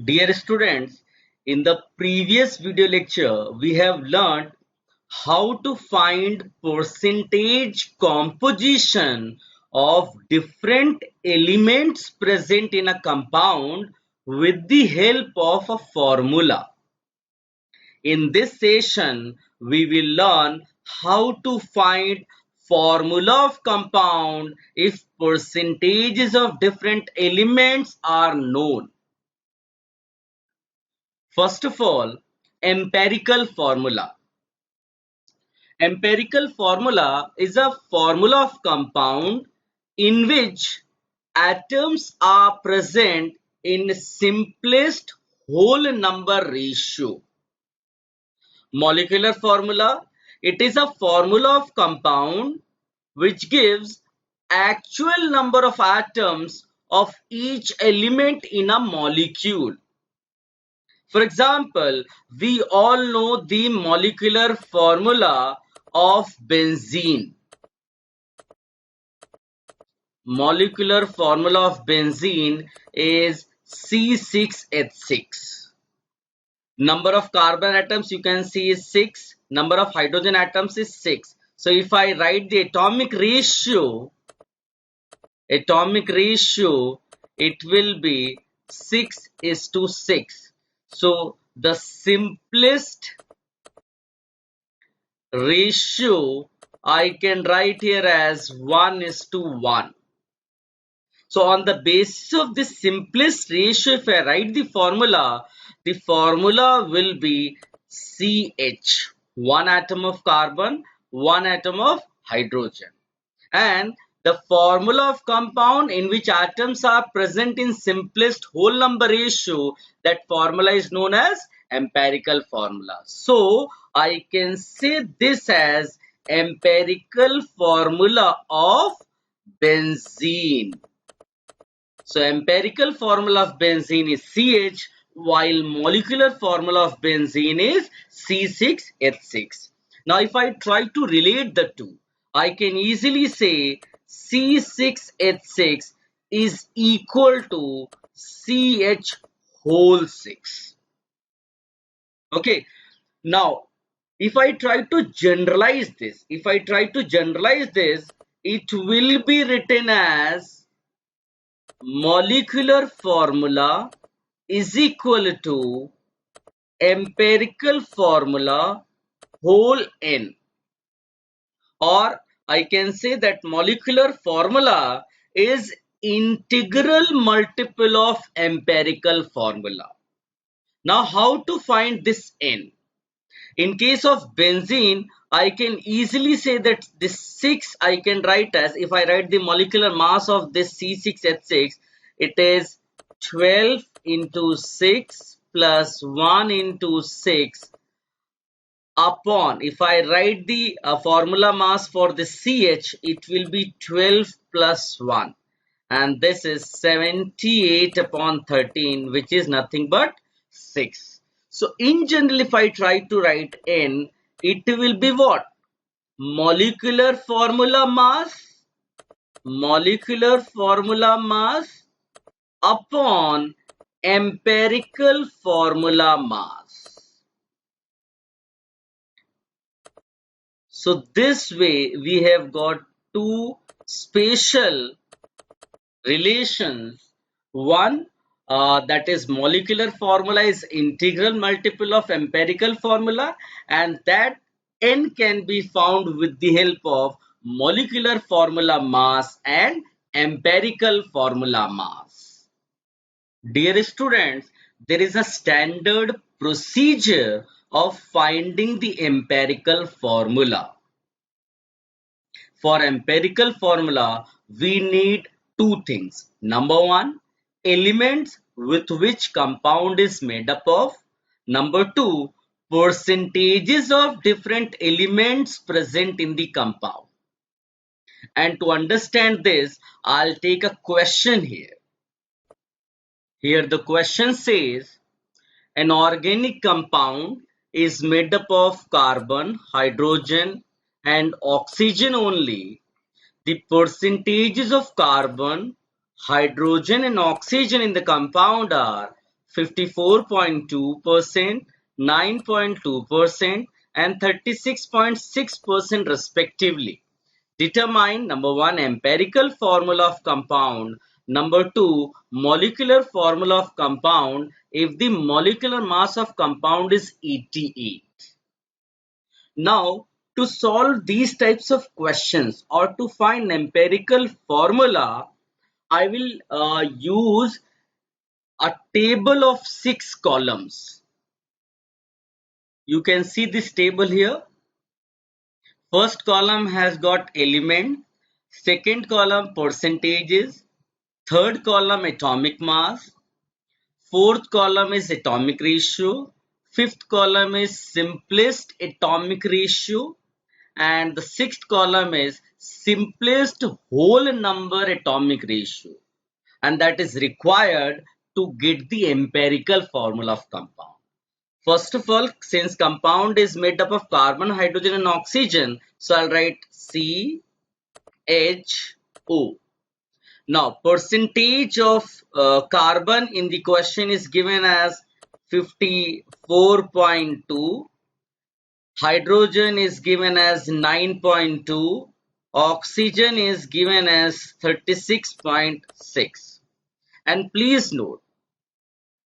Dear students, in the previous video lecture, we have learned how to find percentage composition of different elements present in a compound with the help of a formula. In this session, we will learn how to find formula of compound if percentages of different elements are known. First of all, empirical formula. Empirical formula is a formula of compound in which atoms are present in simplest whole number ratio. Molecular formula, it is a formula of compound which gives actual number of atoms of each element in a molecule. For example, we all know the molecular formula of benzene. Molecular formula of benzene is C6H6. Number of carbon atoms you can see is 6. Number of hydrogen atoms is 6. So if I write the atomic ratio, it will be 6:6. So the simplest ratio I can write here as 1:1. So on the basis of this simplest ratio, if I write the formula will be CH, one atom of carbon, one atom of hydrogen. And the formula of compound in which atoms are present in simplest whole number ratio, that formula is known as empirical formula. So I can say this as empirical formula of benzene. So empirical formula of benzene is CH, while molecular formula of benzene is C6H6. Now if I try to relate the two, I can easily say C6H6 is equal to CH whole 6. Okay. Now if I try to generalize this, it will be written as molecular formula is equal to empirical formula whole n, or I can say that molecular formula is integral multiple of empirical formula. Now how to find this n? In case of benzene, I can easily say that this 6 I can write as, if I write the molecular mass of this C6H6, it is 12 into 6 plus 1 into 6 upon, if I write the formula mass for the CH, it will be 12 plus 1, and this is 78 upon 13, which is nothing but 6. So in general, if I try to write n, it will be what? Molecular formula mass upon empirical formula mass. So this way we have got two spatial relations. One, that is molecular formula is integral multiple of empirical formula, and that n can be found with the help of molecular formula mass and empirical formula mass. Dear students, there is a standard procedure of finding the empirical formula. For empirical formula, we need two things. Number one, elements with which compound is made up of. Number two, percentages of different elements present in the compound. And to understand this, I'll take a question here. Here the question says, an organic compound is made up of carbon, hydrogen, and oxygen only. The percentages of carbon, hydrogen, and oxygen in the compound are 54.2%, 9.2%, and 36.6% respectively. Determine number 1 empirical formula of compound, number 2 molecular formula of compound if the molecular mass of compound is 88. Now, to solve these types of questions or to find empirical formula, I will use a table of 6 columns. You can see this table here. First column has got element, second column percentages, third column atomic mass, fourth column is atomic ratio, fifth column is simplest atomic ratio, and the sixth column is simplest whole number atomic ratio, and that is required to get the empirical formula of compound. First of all, since compound is made up of carbon, hydrogen and oxygen, so I'll write CHO. Now, percentage of carbon in the question is given as 54.2, hydrogen is given as 9.2, oxygen is given as 36.6. And please note,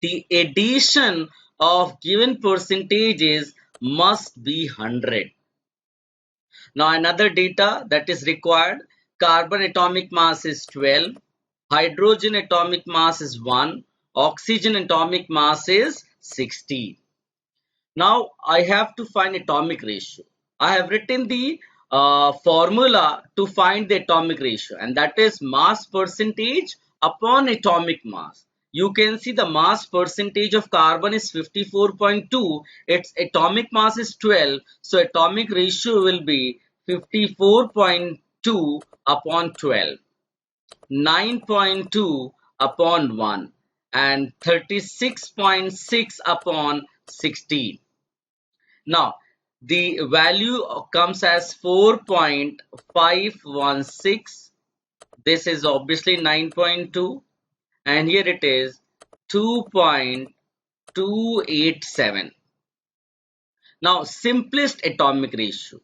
the addition of given percentages must be 100. Now another data that is required, carbon atomic mass is 12, hydrogen atomic mass is 1, oxygen atomic mass is 16. Now I have to find atomic ratio. I have written the formula to find the atomic ratio, and that is mass percentage upon atomic mass. You can see the mass percentage of carbon is 54.2, its atomic mass is 12, so atomic ratio will be 54.2 upon 12, 9.2 upon 1, and 36.6 upon 16. Now, the value comes as 4.516. This is obviously 9.2, and here it is 2.287. Now, simplest atomic ratio.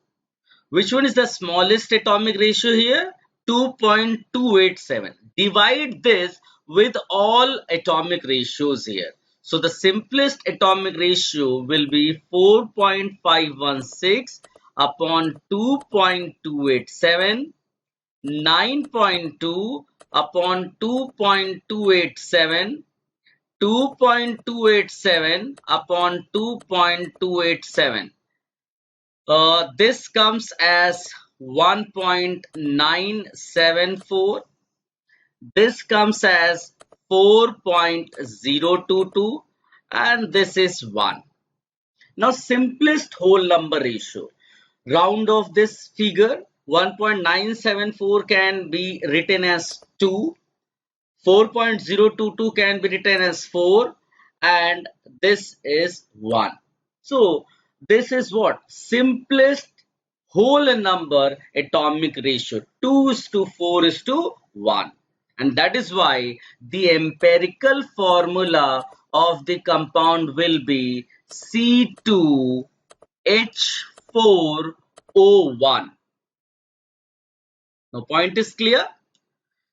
Which one is the smallest atomic ratio here? 2.287. Divide this with all atomic ratios here. So the simplest atomic ratio will be 4.516 upon 2.287, 9.2 upon 2.287, 2.287 upon 2.287. This comes as 1.974. This comes as 4.022, and this is 1. Now simplest whole number ratio. Round off this figure, 1.974 can be written as 2, 4.022 can be written as 4, and this is 1. So this is what? Simplest whole number atomic ratio, 2:4:1. And that is why the empirical formula of the compound will be C2H4O1. Now point is clear?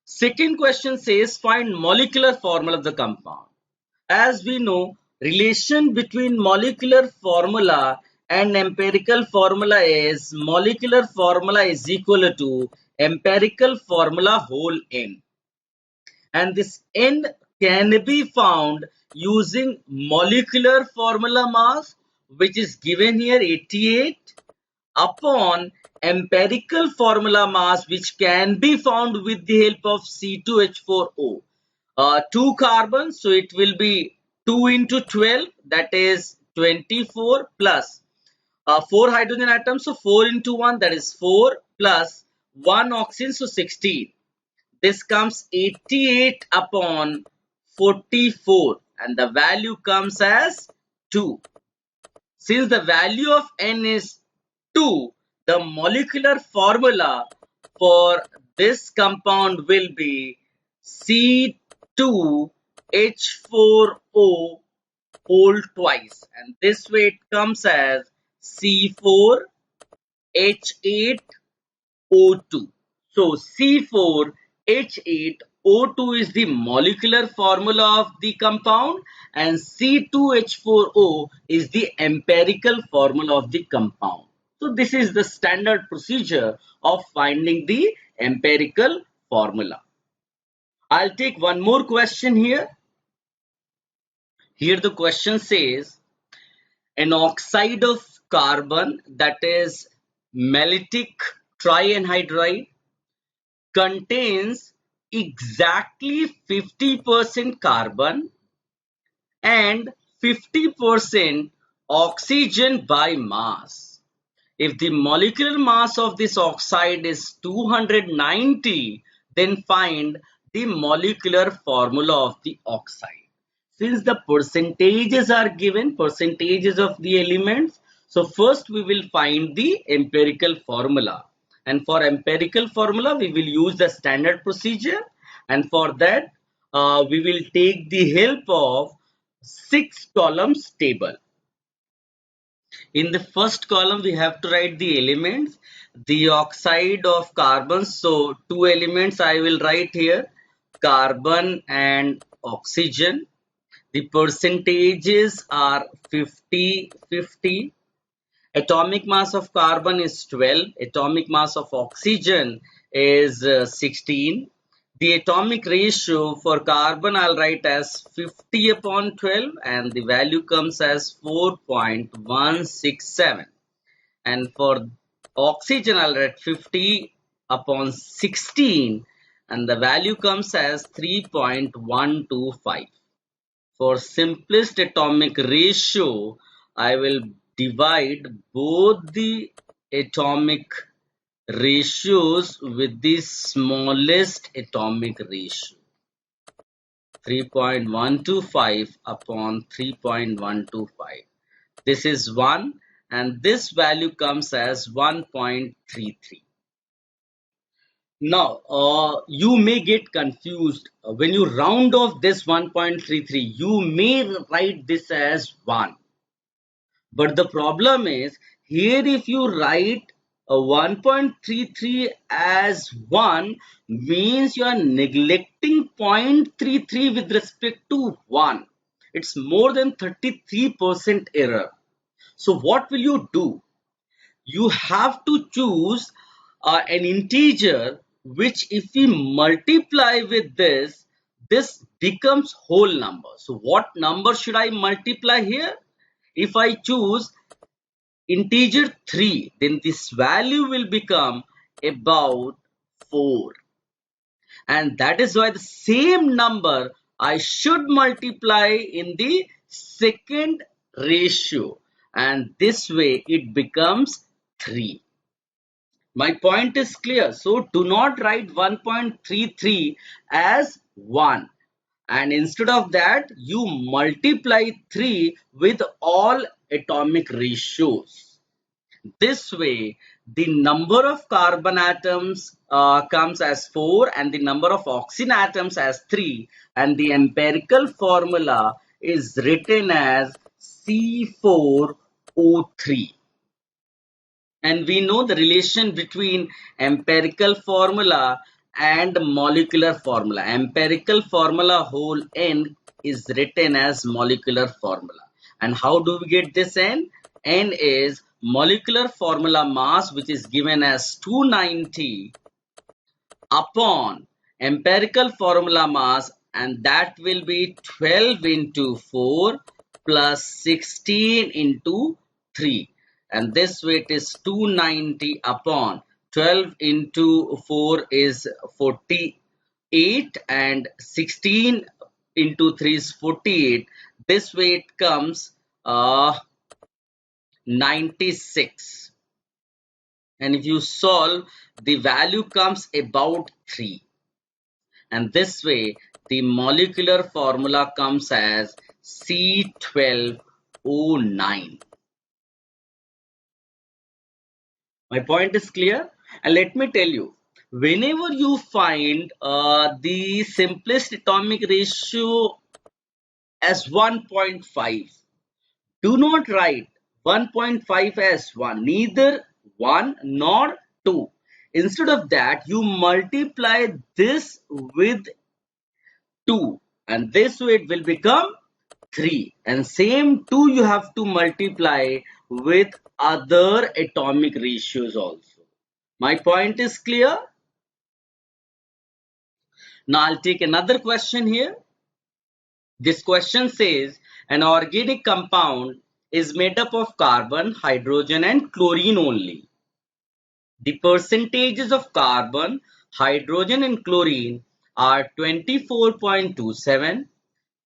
Second question says find molecular formula of the compound. As we know, relation between molecular formula and empirical formula is molecular formula is equal to empirical formula whole n. And this n can be found using molecular formula mass, which is given here 88, upon empirical formula mass, which can be found with the help of C2H4O. 2 carbons, so it will be 2 into 12, that is 24, plus 4 hydrogen atoms, so 4 into 1, that is 4, plus 1 oxygen, so 16. This comes 88 upon 44, and the value comes as 2. Since the value of n is 2, the molecular formula for this compound will be C2H4O H4O whole twice, and this way it comes as C4H8O2. So C4H8O2 is the molecular formula of the compound, and C2H4O is the empirical formula of the compound. So this is the standard procedure of finding the empirical formula. I'll take one more question here. Here the question says, an oxide of carbon, that is mellitic trianhydride, contains exactly 50% carbon and 50% oxygen by mass. If the molecular mass of this oxide is 290, then find the molecular formula of the oxide. Since the percentages are given, percentages of the elements, so first we will find the empirical formula. And for empirical formula, we will use the standard procedure. And for that, we will take the help of 6 columns table. In the first column, we have to write the elements, the oxide of carbon. So two elements I will write here, carbon and oxygen. The percentages are 50-50. Atomic mass of carbon is 12. Atomic mass of oxygen is 16. The atomic ratio for carbon I'll write as 50 upon 12, and the value comes as 4.167. And for oxygen I'll write 50 upon 16, and the value comes as 3.125. For simplest atomic ratio, I will divide both the atomic ratios with the smallest atomic ratio. 3.125 upon 3.125. This is 1, and this value comes as 1.33. Now, you may get confused when you round off this 1.33. You may write this as 1. But the problem is, here if you write a 1.33 as 1, means you are neglecting 0.33 with respect to 1. It's more than 33% error. So what will you do? You have to choose an integer which, if we multiply with this becomes whole number. So what number should I multiply here? If I choose integer 3, then this value will become about 4. And that is why the same number I should multiply in the second ratio. And this way it becomes 3. My point is clear. So do not write 1.33 as 1. And instead of that, you multiply 3 with all atomic ratios. This way, the number of carbon atoms comes as 4 and the number of oxygen atoms as 3. And the empirical formula is written as C4O3. And we know the relation between empirical formula and molecular formula. Empirical formula whole n is written as molecular formula. And how do we get this n? N is molecular formula mass, which is given as 290 upon empirical formula mass, and that will be 12 into 4 plus 16 into 3. And this weight is 290 upon 12 into 4 is 48, and 16 into 3 is 48. This weight comes 96. And if you solve, the value comes about 3. And this way the molecular formula comes as C12O9. My point is clear, and let me tell you, whenever you find the simplest atomic ratio as 1.5. Do not write 1.5 as 1, neither 1 nor 2. Instead of that, you multiply this with 2, and this way it will become 3, and same 2 you have to multiply with other atomic ratios also. My point is clear? Now I'll take another question here. This question says an organic compound is made up of carbon, hydrogen and chlorine only. The percentages of carbon, hydrogen and chlorine are 24.27,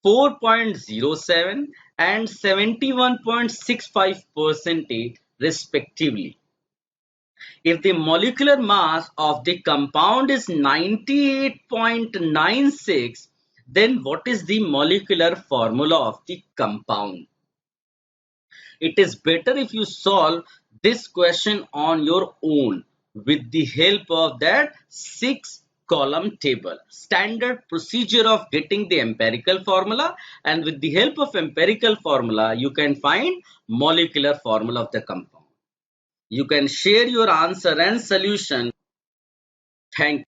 4.07 and 71.65% respectively. If the molecular mass of the compound is 98.96, then what is the molecular formula of the compound? It is better if you solve this question on your own with the help of that 6-column table. Standard procedure of getting the empirical formula, and with the help of empirical formula you can find molecular formula of the compound. You can share your answer and solution. Thank you.